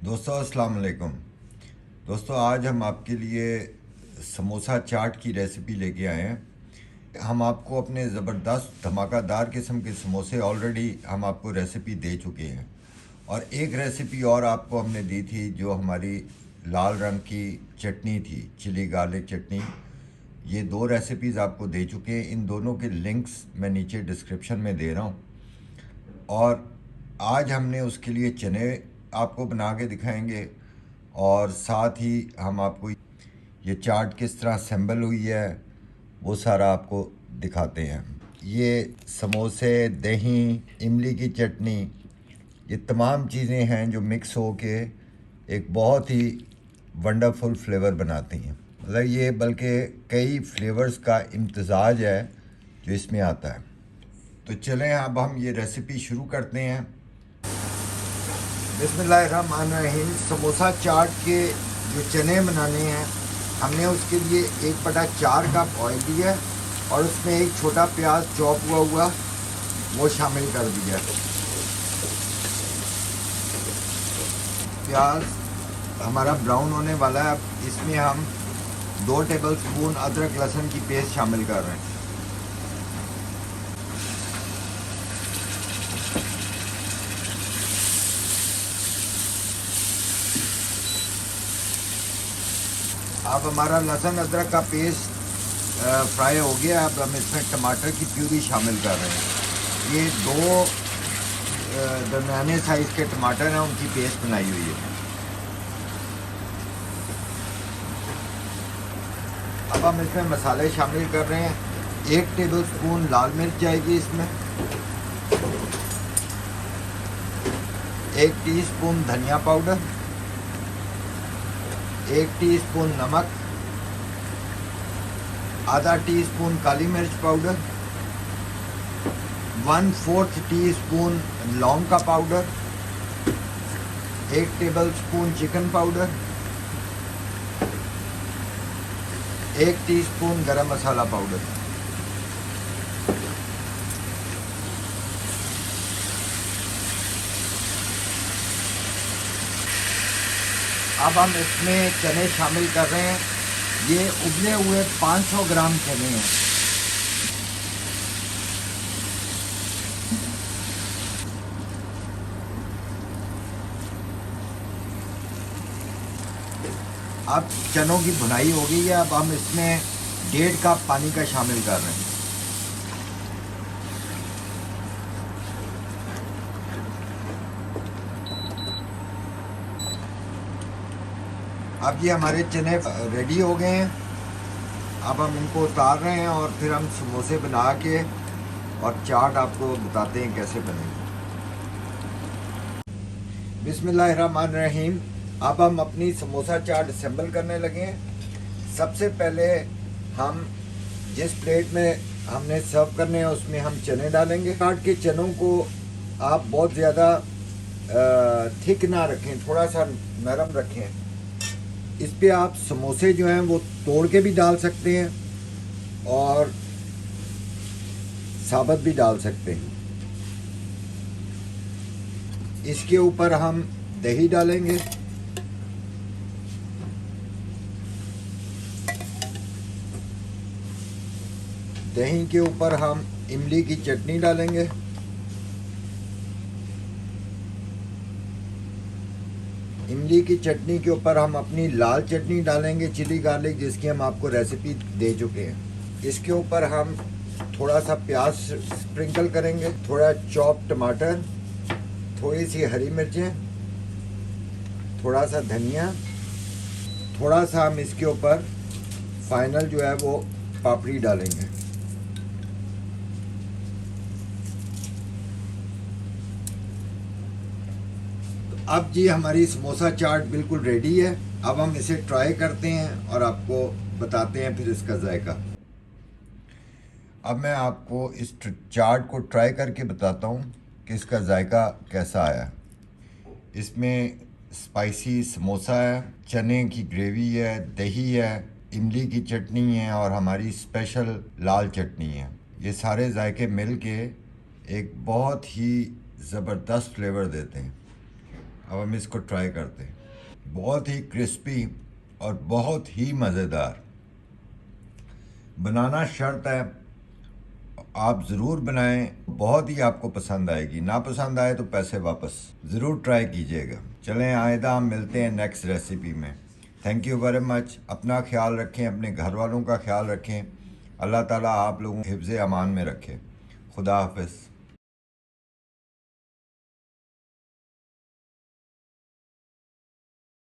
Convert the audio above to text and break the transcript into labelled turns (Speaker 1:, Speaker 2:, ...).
Speaker 1: दोस्तों अस्सलाम वालेकुम। दोस्तों आज हम आपके लिए समोसा चाट की रेसिपी लेके आए हैं। हम आपको अपने ज़बरदस्त धमाकेदार किस्म के समोसे ऑलरेडी हम आपको रेसिपी दे चुके हैं और एक रेसिपी और आपको हमने दी थी जो हमारी लाल रंग की चटनी थी, चिली गार्लिक चटनी। ये दो रेसिपीज़ आपको दे चुके हैं। इन दोनों के लिंक्स मैं नीचे डिस्क्रिप्शन में दे रहा हूँ। और आज हमने उसके लिए चने आपको बना के दिखाएंगे और साथ ही हम आपको ये चाट किस तरह असेंबल हुई है वो सारा आपको दिखाते हैं। ये समोसे, दही, इमली की चटनी, ये तमाम चीज़ें हैं जो मिक्स हो के एक बहुत ही वंडरफुल फ्लेवर बनाती हैं। मतलब ये बल्कि कई फ्लेवर्स का इम्तजाज है जो इसमें आता है। तो चलें अब हम ये रेसिपी शुरू करते हैं। बिस्मिल्लाहिर्रहमानिर्रहीम। समोसा चाट के जो चने बनाने हैं हमने उसके लिए 1/4 कप ऑयल दिया है और उसमें एक छोटा प्याज चॉप हुआ वो शामिल कर दिया। प्याज हमारा ब्राउन होने वाला है। अब इसमें हम 2 टेबलस्पून अदरक लहसुन की पेस्ट शामिल कर रहे हैं। अब हमारा लहसुन अदरक का पेस्ट फ्राई हो गया। अब हम इसमें टमाटर की प्यूरी शामिल कर रहे हैं। ये 2 दरमियाने साइज़ के टमाटर हैं, उनकी पेस्ट बनाई हुई है। अब हम इसमें मसाले शामिल कर रहे हैं। 1 टेबलस्पून लाल मिर्च जाएगी इसमें, 1 टीस्पून धनिया पाउडर, 1 टीस्पून नमक, आधा टीस्पून काली मिर्च पाउडर, 1/4 टीस्पून लौंग का powder, 1 tablespoon chicken powder, 1 teaspoon गरम मसाला पाउडर। अब हम इसमें चने शामिल कर रहे हैं। ये उबले हुए 500 ग्राम चने हैं। अब चनों की भुनाई हो गई है। अब हम इसमें 1.5 कप पानी का शामिल कर रहे हैं। अब ये हमारे चने रेडी हो गए हैं। अब हम इनको उतार रहे हैं और फिर हम समोसे बना के और चाट आपको बताते हैं कैसे बनेगी। बिस्मिल्लाहिर्रहमानिर्रहीम। अब हम अपनी समोसा चाट असेंबल करने लगे हैं। सबसे पहले हम जिस प्लेट में हमने सर्व करने हैं उसमें हम चने डालेंगे। चाट के चनों को आप बहुत ज़्यादा थिक ना रखें, थोड़ा सा नरम रखें। इस पे आप समोसे जो हैं वो तोड़ के भी डाल सकते हैं और साबुत भी डाल सकते हैं। इसके ऊपर हम दही डालेंगे, दही के ऊपर हम इमली की चटनी डालेंगे, इमली की चटनी के ऊपर हम अपनी लाल चटनी डालेंगे, चिली गार्लिक, जिसकी हम आपको रेसिपी दे चुके हैं। इसके ऊपर हम थोड़ा सा प्याज स्प्रिंकल करेंगे, थोड़ा चॉप टमाटर, थोड़ी सी हरी मिर्चें, थोड़ा सा धनिया, थोड़ा सा हम इसके ऊपर फाइनल जो है वो पापड़ी डालेंगे। अब जी हमारी समोसा चाट बिल्कुल रेडी है। अब हम इसे ट्राई करते हैं और आपको बताते हैं फिर इसका जायका। अब मैं आपको इस चाट को ट्राई करके बताता हूँ कि इसका जायका कैसा आया। इसमें स्पाइसी समोसा है, चने की ग्रेवी है, दही है, इमली की चटनी है और हमारी स्पेशल लाल चटनी है। ये सारे जायके मिल के एक बहुत ही ज़बरदस्त फ्लेवर देते हैं। अब हम इसको ट्राई करते हैं। बहुत ही क्रिस्पी और बहुत ही मज़ेदार। बनाना शर्त है, आप ज़रूर बनाएं, बहुत ही आपको पसंद आएगी। ना पसंद आए तो पैसे वापस। ज़रूर ट्राई कीजिएगा। चलें आइंदा हम मिलते हैं नेक्स्ट रेसिपी में। Thank you very much. अपना ख्याल रखें, अपने घर वालों का ख्याल रखें। अल्लाह ताला आप लोगों को हिफ्ज़ अमान में रखे। खुदा हाफिज़।